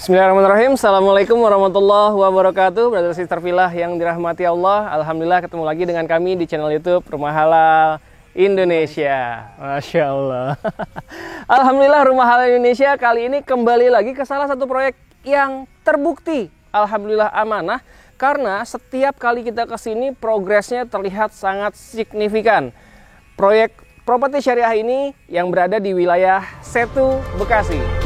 Bismillahirrahmanirrahim. Assalamualaikum warahmatullahi wabarakatuh. Brother Sister Villa yang dirahmati Allah. Alhamdulillah ketemu lagi dengan kami di channel YouTube Rumah Halal Indonesia. Masya Allah. Alhamdulillah Rumah Halal Indonesia kali ini kembali lagi ke salah satu proyek yang terbukti alhamdulillah amanah, karena setiap kali kita kesini progresnya terlihat sangat signifikan. Proyek properti syariah ini yang berada di wilayah Setu, Bekasi.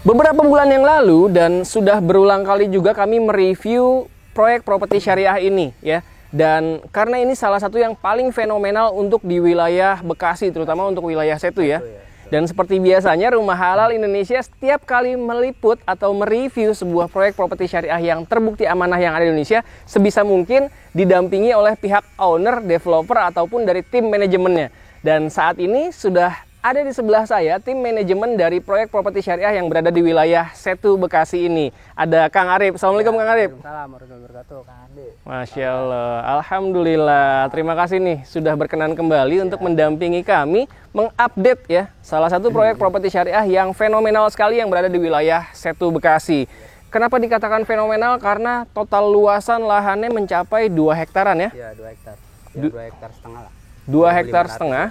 Beberapa bulan yang lalu dan sudah berulang kali juga kami mereview proyek properti syariah ini ya. Dan karena ini salah satu yang paling fenomenal untuk di wilayah Bekasi, terutama untuk wilayah Setu ya. Dan seperti biasanya Rumah Halal Indonesia setiap kali meliput atau mereview sebuah proyek properti syariah yang terbukti amanah yang ada di Indonesia, sebisa mungkin didampingi oleh pihak owner, developer ataupun dari tim manajemennya. Dan saat ini sudah ada di sebelah saya tim manajemen dari proyek properti syariah yang berada di wilayah Setu, Bekasi ini. Ada Kang Arif. Assalamualaikum Kang Arif. Waalaikumsalam warahmatullahi wabarakatuh, Kang Andi. Masya Allah. Alhamdulillah. Terima kasih nih sudah berkenan kembali untuk mendampingi kami mengupdate ya salah satu proyek properti syariah yang fenomenal sekali yang berada di wilayah Setu, Bekasi. Kenapa dikatakan fenomenal? Karena total luasan lahannya mencapai 2 hektaran ya? Iya, 2 hektar. Ya, 2 hektar setengah lah. 2 hektar setengah.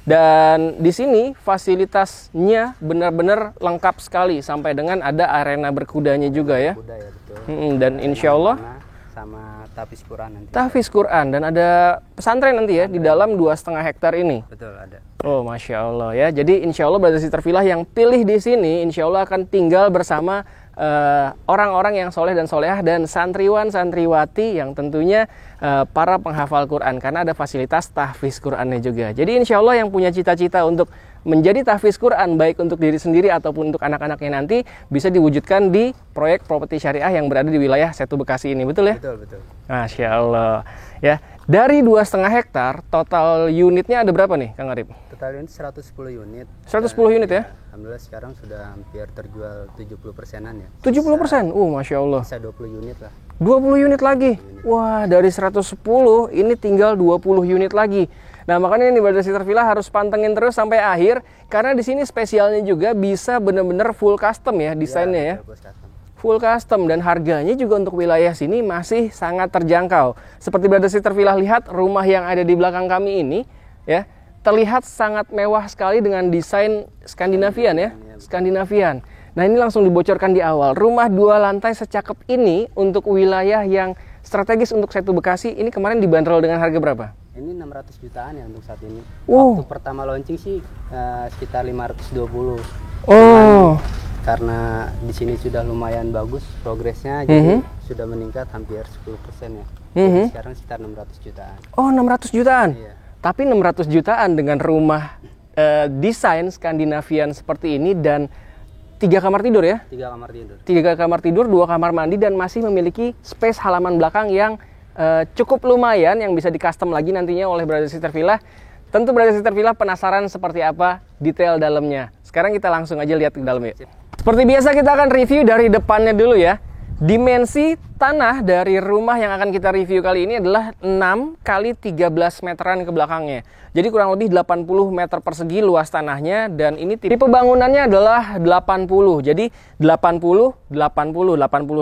Dan di sini fasilitasnya benar-benar lengkap sekali sampai dengan ada arena berkudanya juga ya. Kuda ya, betul. Dan insya Allah sama tahfiz Quran nanti. Tahfiz Quran dan ada pesantren nanti ya di dalam 2,5 hektar ini. Betul, ada. Oh, Masya Allah ya. Jadi insya Allah Brother Sister Villa yang pilih di sini insya Allah akan tinggal bersama orang-orang yang soleh dan solehah dan santriwan santriwati yang tentunya para penghafal Quran, karena ada fasilitas tahfiz Qurannya juga. Jadi insya Allah yang punya cita-cita untuk menjadi tahfiz Quran baik untuk diri sendiri ataupun untuk anak-anaknya nanti bisa diwujudkan di proyek properti syariah yang berada di wilayah Setu, Bekasi ini. Betul ya? Betul, betul. Masya Allah ya. Dari 2,5 hektar total unitnya ada berapa nih Kang Arif? Total unit 110 unit. 110 unit ya? Alhamdulillah sekarang sudah hampir terjual 70%-an ya. 70%? Masya Allah. Bisa 20 unit lah. 20 unit lagi? Wah, dari 110 ini tinggal 20 unit lagi. Nah, makanya ini Brother Sister Villa harus pantengin terus sampai akhir, karena di sini spesialnya juga bisa benar-benar full custom ya desainnya ya. Full custom dan harganya juga untuk wilayah sini masih sangat terjangkau. Seperti Brother Sister Villa lihat rumah yang ada di belakang kami ini ya, terlihat sangat mewah sekali dengan desain Skandinavian ya, Skandinavian. Nah, ini langsung dibocorkan di awal. Rumah 2 lantai secakep ini untuk wilayah yang strategis untuk Setu, Bekasi ini kemarin dibanderol dengan harga berapa? Ini 600 jutaan ya untuk saat ini. Waktu pertama launching sih sekitar 520. Oh. Karena di sini sudah lumayan bagus progresnya, jadi sudah meningkat hampir 10% ya. Jadi sekarang sekitar 600 jutaan. Oh, 600 jutaan? Iya. Tapi 600 jutaan dengan rumah desain Skandinavian seperti ini dan 3 kamar tidur ya? 3 kamar tidur. 3 kamar tidur, 2 kamar mandi dan masih memiliki space halaman belakang yang cukup lumayan yang bisa di custom lagi nantinya oleh Brother Sister Villa. Tentu Brother Sister Villa penasaran seperti apa detail dalamnya. Sekarang kita langsung aja lihat ke dalamnya. Seperti biasa kita akan review dari depannya dulu ya. Dimensi tanah dari rumah yang akan kita review kali ini adalah 6 kali 13 meteran ke belakangnya. Jadi kurang lebih 80 meter persegi luas tanahnya, dan ini tipe bangunannya adalah 80. Jadi 80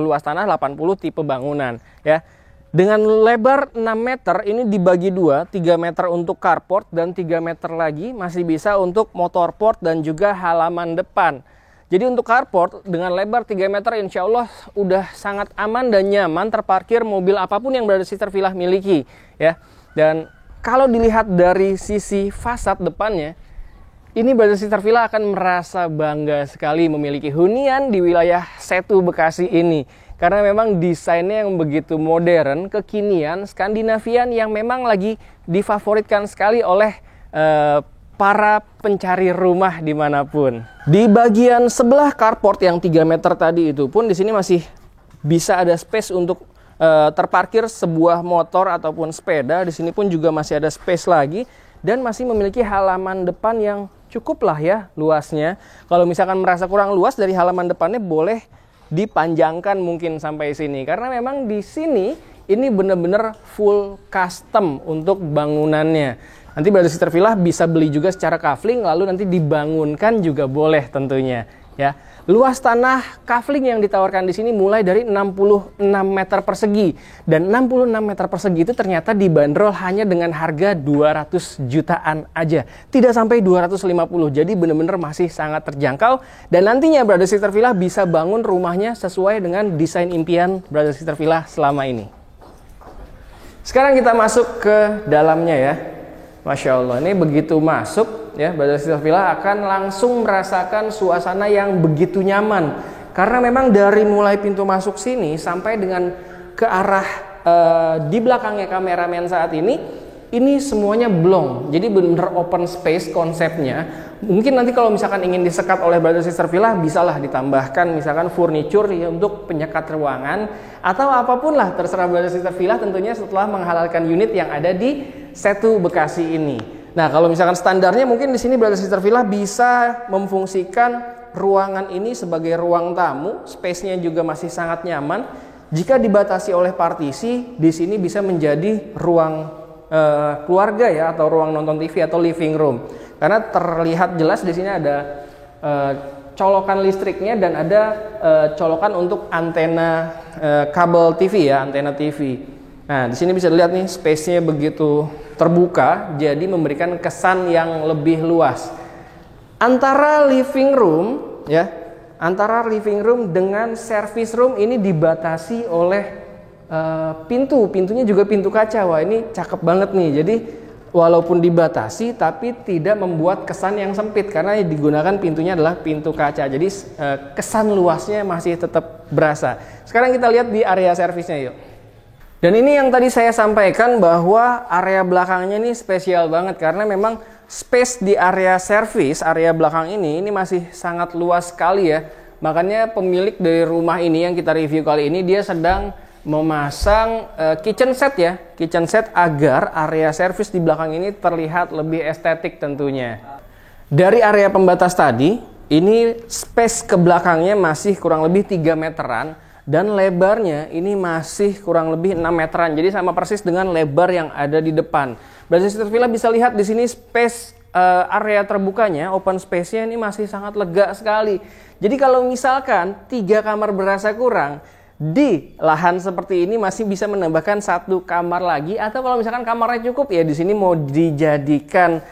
luas tanah, 80 tipe bangunan ya. Dengan lebar 6 meter ini dibagi 2, 3 meter untuk carport dan 3 meter lagi masih bisa untuk motorport dan juga halaman depan. Jadi untuk carport dengan lebar 3 meter insya Allah udah sangat aman dan nyaman terparkir mobil apapun yang Brother Sister Villa miliki ya. Dan kalau dilihat dari sisi fasad depannya, ini Brother Sister Villa akan merasa bangga sekali memiliki hunian di wilayah Setu, Bekasi ini. Karena memang desainnya yang begitu modern, kekinian, Skandinavian yang memang lagi difavoritkan sekali oleh para pencari rumah dimanapun. Di bagian sebelah carport yang 3 meter tadi itu pun di sini masih bisa ada space untuk terparkir sebuah motor ataupun sepeda. Di sini pun juga masih ada space lagi. dan masih memiliki halaman depan yang cukup lah ya luasnya. Kalau misalkan merasa kurang luas dari halaman depannya, boleh dipanjangkan mungkin sampai sini, karena memang di sini ini benar-benar full custom untuk bangunannya. Nanti Brother Sister Villa bisa beli juga secara kafling, lalu nanti dibangunkan juga boleh tentunya ya. Luas tanah kafling yang ditawarkan di sini mulai dari 66 meter persegi, dan 66 meter persegi itu ternyata dibanderol hanya dengan harga 200 jutaan aja, tidak sampai 250. Jadi benar-benar masih sangat terjangkau, dan nantinya Brother Sister Villa bisa bangun rumahnya sesuai dengan desain impian Brother Sister Villa selama ini. Sekarang kita masuk ke dalamnya ya. Masya Allah, ini begitu masuk ya, Brother Sister Villa akan langsung merasakan suasana yang begitu nyaman. Karena memang dari mulai pintu masuk sini sampai dengan ke arah di belakangnya kameramen saat ini semuanya blong. Jadi benar-benar open space konsepnya. Mungkin nanti kalau misalkan ingin disekat oleh Brother Sister Villa, bisalah ditambahkan misalkan furniture ya untuk penyekat ruangan atau apapun lah, terserah Brother Sister Villa tentunya setelah menghalalkan unit yang ada di Setu Bekasi ini. Nah, kalau misalkan standarnya mungkin di sini Brother Sister Villa bisa memfungsikan ruangan ini sebagai ruang tamu, space-nya juga masih sangat nyaman. Jika dibatasi oleh partisi, di sini bisa menjadi ruang keluarga ya, atau ruang nonton TV atau living room. Karena terlihat jelas di sini ada colokan listriknya dan ada colokan untuk antena kabel TV ya, antena TV. Nah, di sini bisa dilihat nih space-nya begitu terbuka, jadi memberikan kesan yang lebih luas. Antara living room ya, antara living room dengan service room ini dibatasi oleh pintunya juga pintu kaca. Wah, ini cakep banget nih. Jadi walaupun dibatasi tapi tidak membuat kesan yang sempit karena digunakan pintunya adalah pintu kaca. Jadi kesan luasnya masih tetap berasa. Sekarang kita lihat di area servisnya yuk. Dan ini yang tadi saya sampaikan bahwa area belakangnya ini spesial banget karena memang space di area service, area belakang ini masih sangat luas sekali ya. Makanya pemilik dari rumah ini yang kita review kali ini, dia sedang memasang kitchen set ya, kitchen set agar area service di belakang ini terlihat lebih estetik tentunya. Dari area pembatas tadi, ini space ke belakangnya masih kurang lebih 3 meteran. Dan lebarnya ini masih kurang lebih 6 meteran. Jadi sama persis dengan lebar yang ada di depan. Brother Sister Villa bisa lihat di sini space area terbukanya, open space-nya ini masih sangat lega sekali. Jadi kalau misalkan 3 kamar berasa kurang, di lahan seperti ini masih bisa menambahkan 1 kamar lagi. Atau kalau misalkan kamarnya cukup ya di sini mau dijadikan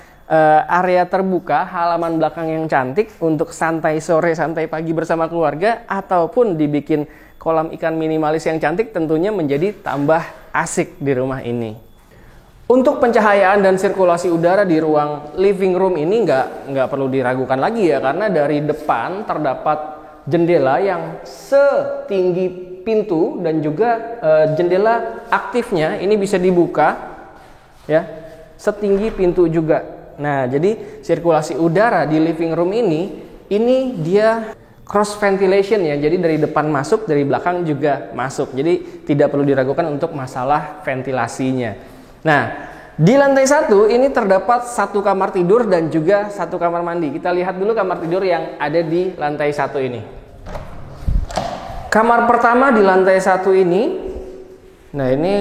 area terbuka, halaman belakang yang cantik untuk santai sore, santai pagi bersama keluarga, ataupun dibikin kolam ikan minimalis yang cantik, tentunya menjadi tambah asik di rumah ini. Untuk pencahayaan dan sirkulasi udara di ruang living room ini nggak perlu diragukan lagi ya, karena dari depan terdapat jendela yang setinggi pintu dan juga jendela aktifnya ini bisa dibuka ya, setinggi pintu juga. Nah, jadi sirkulasi udara di living room ini dia cross ventilation ya, jadi dari depan masuk, dari belakang juga masuk. Jadi tidak perlu diragukan untuk masalah ventilasinya. Nah, di lantai 1 ini terdapat 1 kamar tidur dan juga 1 kamar mandi. Kita lihat dulu kamar tidur yang ada di lantai 1 ini. Kamar pertama di lantai 1 ini, nah ini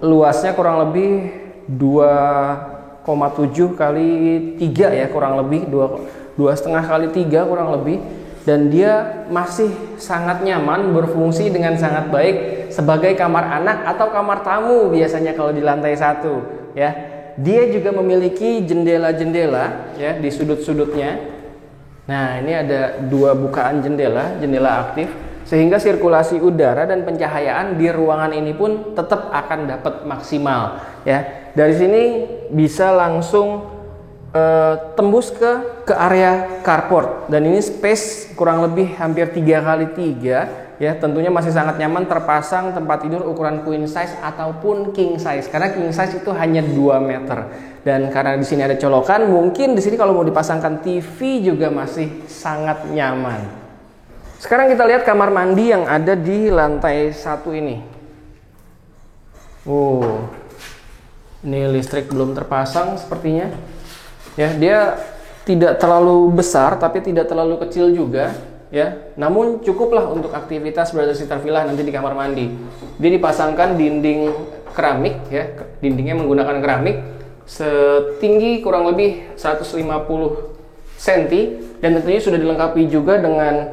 luasnya kurang lebih 2,7 kali 3 ya, kurang lebih 2,5 kali 3 kurang lebih. Dan dia masih sangat nyaman, berfungsi dengan sangat baik sebagai kamar anak atau kamar tamu biasanya kalau di lantai 1 ya. Dia juga memiliki jendela-jendela ya di sudut-sudutnya. Nah, ini ada 2 bukaan jendela aktif sehingga sirkulasi udara dan pencahayaan di ruangan ini pun tetap akan dapat maksimal ya. Dari sini bisa langsung tembus ke area carport, dan ini space kurang lebih hampir 3 kali 3 ya, tentunya masih sangat nyaman, terpasang tempat tidur ukuran queen size ataupun king size, karena king size itu hanya 2 meter. Dan karena di sini ada colokan, mungkin di sini kalau mau dipasangkan TV juga masih sangat nyaman. Sekarang kita lihat kamar mandi yang ada di lantai 1 ini. Ini listrik belum terpasang sepertinya. Ya, dia tidak terlalu besar tapi tidak terlalu kecil juga, ya. Namun cukuplah untuk aktivitas Brother Sister Villa nanti di kamar mandi. Dia dipasangkan dinding keramik, ya. Dindingnya menggunakan keramik setinggi kurang lebih 150 cm dan tentunya sudah dilengkapi juga dengan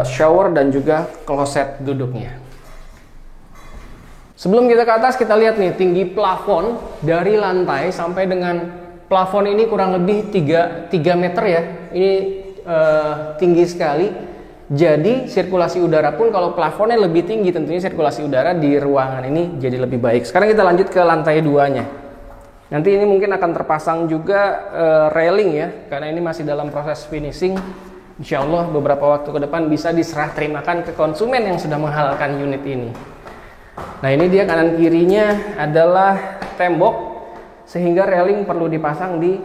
shower dan juga kloset duduknya. Sebelum kita ke atas, kita lihat nih tinggi plafon dari lantai sampai dengan plafon ini kurang lebih 3 meter ya. Ini tinggi sekali. Jadi sirkulasi udara pun kalau plafonnya lebih tinggi, tentunya sirkulasi udara di ruangan ini jadi lebih baik. Sekarang kita lanjut ke lantai 2-nya. Nanti ini mungkin akan terpasang juga railing ya, karena ini masih dalam proses finishing. Insya Allah beberapa waktu ke depan bisa diserah terimakan ke konsumen yang sudah menghalalkan unit ini. Nah, ini dia kanan kirinya adalah tembok, sehingga railing perlu dipasang di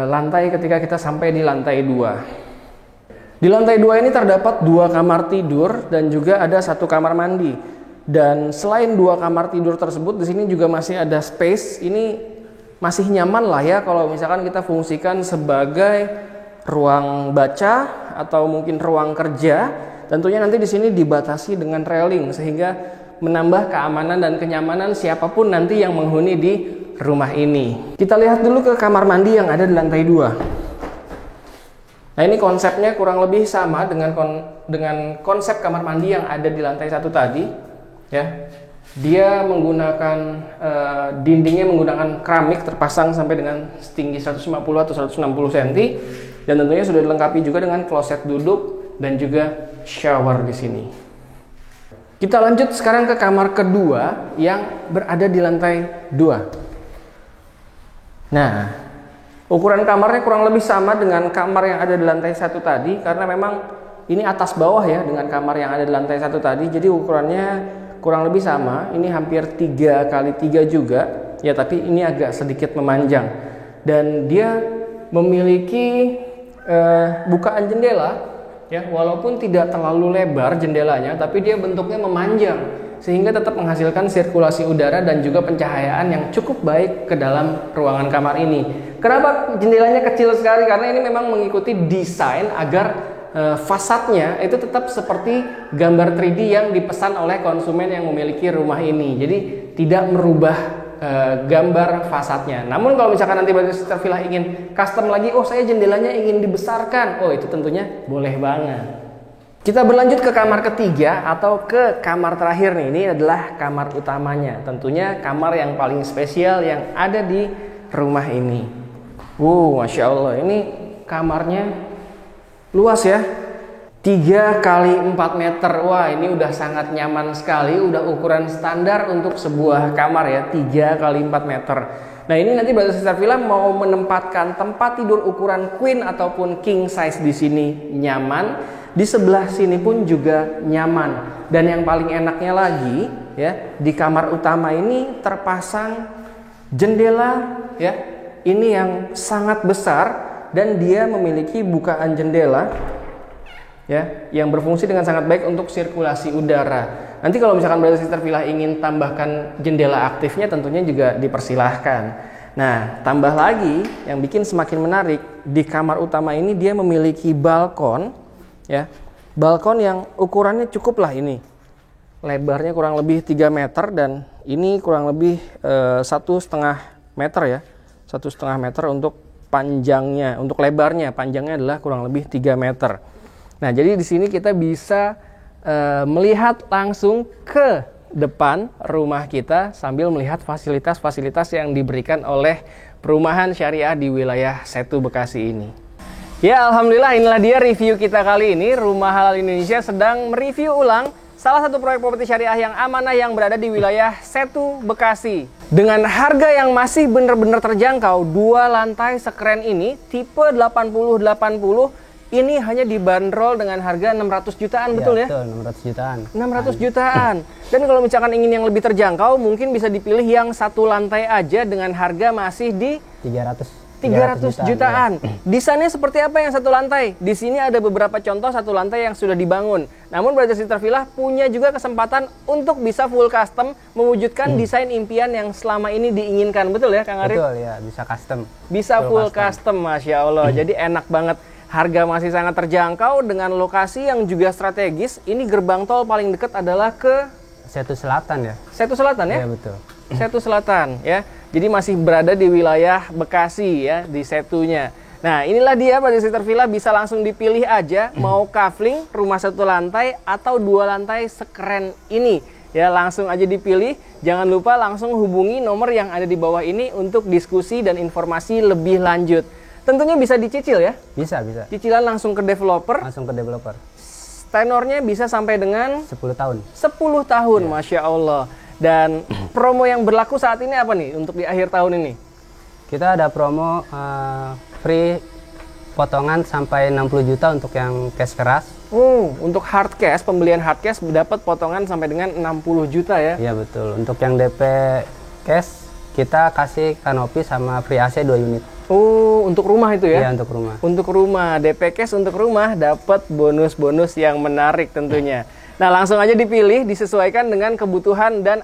lantai ketika kita sampai di lantai 2. Di lantai 2 ini terdapat 2 kamar tidur dan juga ada 1 kamar mandi. Dan selain 2 kamar tidur tersebut, di sini juga masih ada space. Ini masih nyaman lah ya kalau misalkan kita fungsikan sebagai ruang baca atau mungkin ruang kerja. Tentunya nanti di sini dibatasi dengan railing sehingga menambah keamanan dan kenyamanan siapapun nanti yang menghuni di rumah ini. Kita lihat dulu ke kamar mandi yang ada di lantai 2. Nah, ini konsepnya kurang lebih sama dengan konsep kamar mandi yang ada di lantai 1 tadi, ya. Dia menggunakan dindingnya menggunakan keramik terpasang sampai dengan setinggi 150 atau 160 cm dan tentunya sudah dilengkapi juga dengan kloset duduk dan juga shower di sini. Kita lanjut sekarang ke kamar kedua yang berada di lantai 2. Nah, ukuran kamarnya kurang lebih sama dengan kamar yang ada di lantai 1 tadi, karena memang ini atas bawah ya dengan kamar yang ada di lantai 1 tadi. Jadi ukurannya kurang lebih sama. Ini hampir 3 kali 3 juga ya, tapi ini agak sedikit memanjang. Dan dia memiliki bukaan jendela ya, walaupun tidak terlalu lebar jendelanya, tapi dia bentuknya memanjang sehingga tetap menghasilkan sirkulasi udara dan juga pencahayaan yang cukup baik ke dalam ruangan kamar ini. Kenapa jendelanya kecil sekali? Karena ini memang mengikuti desain agar fasadnya itu tetap seperti gambar 3D yang dipesan oleh konsumen yang memiliki rumah ini. Jadi tidak merubah gambar fasadnya. Namun kalau misalkan nanti Brother Sister Villa ingin custom lagi, oh saya jendelanya ingin dibesarkan, oh itu tentunya boleh banget. Kita berlanjut ke kamar ketiga atau ke kamar terakhir nih. Ini adalah kamar utamanya. Tentunya kamar yang paling spesial yang ada di rumah ini. Masya Allah, ini kamarnya luas ya. 3 kali 4 meter. Wah, ini udah sangat nyaman sekali. Udah ukuran standar untuk sebuah kamar ya, 3 kali 4 meter. Nah, ini nanti Brother Sister Villa mau menempatkan tempat tidur ukuran queen ataupun king size di sini nyaman. Di sebelah sini pun juga nyaman. Dan yang paling enaknya lagi ya, di kamar utama ini terpasang jendela ya. Ini yang sangat besar dan dia memiliki bukaan jendela ya, yang berfungsi dengan sangat baik untuk sirkulasi udara. Nanti kalau misalkan Brother Sister Villa ingin tambahkan jendela aktifnya, tentunya juga dipersilahkan. Nah, tambah lagi yang bikin semakin menarik, di kamar utama ini dia memiliki balkon ya, balkon yang ukurannya cukup lah ini. Lebarnya kurang lebih 3 meter dan ini kurang lebih 1,5 meter ya. 1,5 meter untuk panjangnya, untuk lebarnya, panjangnya adalah kurang lebih 3 meter. Nah, jadi di sini kita bisa melihat langsung ke depan rumah kita sambil melihat fasilitas-fasilitas yang diberikan oleh perumahan syariah di wilayah Setu Bekasi ini. Ya, alhamdulillah inilah dia review kita kali ini. Rumah Halal Indonesia sedang mereview ulang salah satu proyek properti syariah yang amanah yang berada di wilayah Setu Bekasi. Dengan harga yang masih benar-benar terjangkau, 2 lantai sekeren ini, tipe 80-80, ini hanya dibanderol dengan harga 600 jutaan, ya, betul ya? Betul, 600 jutaan. 600 jutaan. Dan kalau misalkan ingin yang lebih terjangkau, mungkin bisa dipilih yang 1 lantai aja dengan harga masih di 300. 300 jutaan. Ya. Desainnya seperti apa yang satu lantai? Di sini ada beberapa contoh satu lantai yang sudah dibangun. Namun Brother Sister Villa punya juga kesempatan untuk bisa full custom mewujudkan desain impian yang selama ini diinginkan. Betul ya Kang Arif? Betul ya, bisa custom. Bisa full custom, Masya Allah. Jadi enak banget. Harga masih sangat terjangkau dengan lokasi yang juga strategis. Ini gerbang tol paling dekat adalah ke Setu Selatan ya. Setu Selatan ya? Iya betul. Setu Selatan ya. Jadi masih berada di wilayah Bekasi ya, di setunya. Nah, inilah dia Brother Sister Villa, bisa langsung dipilih aja mau kafling, rumah satu lantai atau 2 lantai sekeren ini. Ya, langsung aja dipilih. Jangan lupa langsung hubungi nomor yang ada di bawah ini untuk diskusi dan informasi lebih lanjut. Tentunya bisa dicicil ya? Bisa, bisa. Cicilan langsung ke developer. Langsung ke developer. Tenornya bisa sampai dengan 10 tahun. 10 tahun, Masya Allah. Dan promo yang berlaku saat ini apa nih untuk di akhir tahun ini? Kita ada promo free potongan sampai 60 juta untuk yang cash keras. Untuk hard cash, pembelian hard cash dapat potongan sampai dengan 60 juta ya? Iya betul. Untuk yang DP cash, kita kasih kanopi sama free AC 2 unit. Untuk rumah itu ya? Iya, untuk rumah. Untuk rumah, DP cash untuk rumah dapat bonus-bonus yang menarik tentunya. Nah, langsung aja dipilih, disesuaikan dengan kebutuhan dan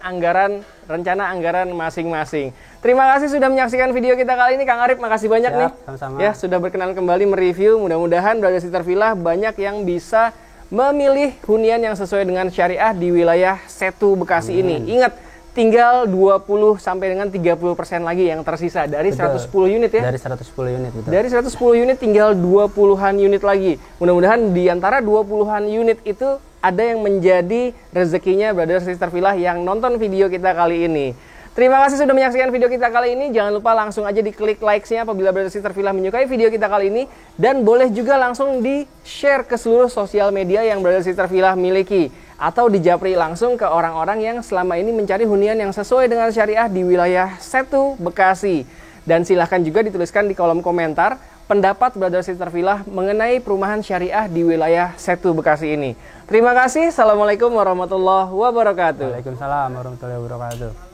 rencana anggaran masing-masing. Terima kasih sudah menyaksikan video kita kali ini, Kang Arif. Makasih banyak nih. Sama-sama. Ya, sudah berkenan kembali mereview. Mudah-mudahan Brother Sister Villa banyak yang bisa memilih hunian yang sesuai dengan syariah di wilayah Setu Bekasi ini. Ingat, tinggal 20 sampai dengan 30% lagi yang tersisa dari 110 unit ya. Dari 110 unit, betul. Dari 110 unit tinggal 20-an unit lagi. Mudah-mudahan di antara 20-an unit itu ada yang menjadi rezekinya Brother Sister Villa yang nonton video kita kali ini. Terima kasih sudah menyaksikan video kita kali ini. Jangan lupa langsung aja diklik likes-nya apabila Brother Sister Villa menyukai video kita kali ini. Dan boleh juga langsung di-share ke seluruh sosial media yang Brother Sister Villa miliki. Atau dijapri langsung ke orang-orang yang selama ini mencari hunian yang sesuai dengan syariah di wilayah Setu Bekasi. Dan silahkan juga dituliskan di kolom komentar pendapat Brother Sister Villa mengenai perumahan syariah di wilayah Setu Bekasi ini. Terima kasih. Assalamualaikum warahmatullahi wabarakatuh. Waalaikumsalam warahmatullahi wabarakatuh.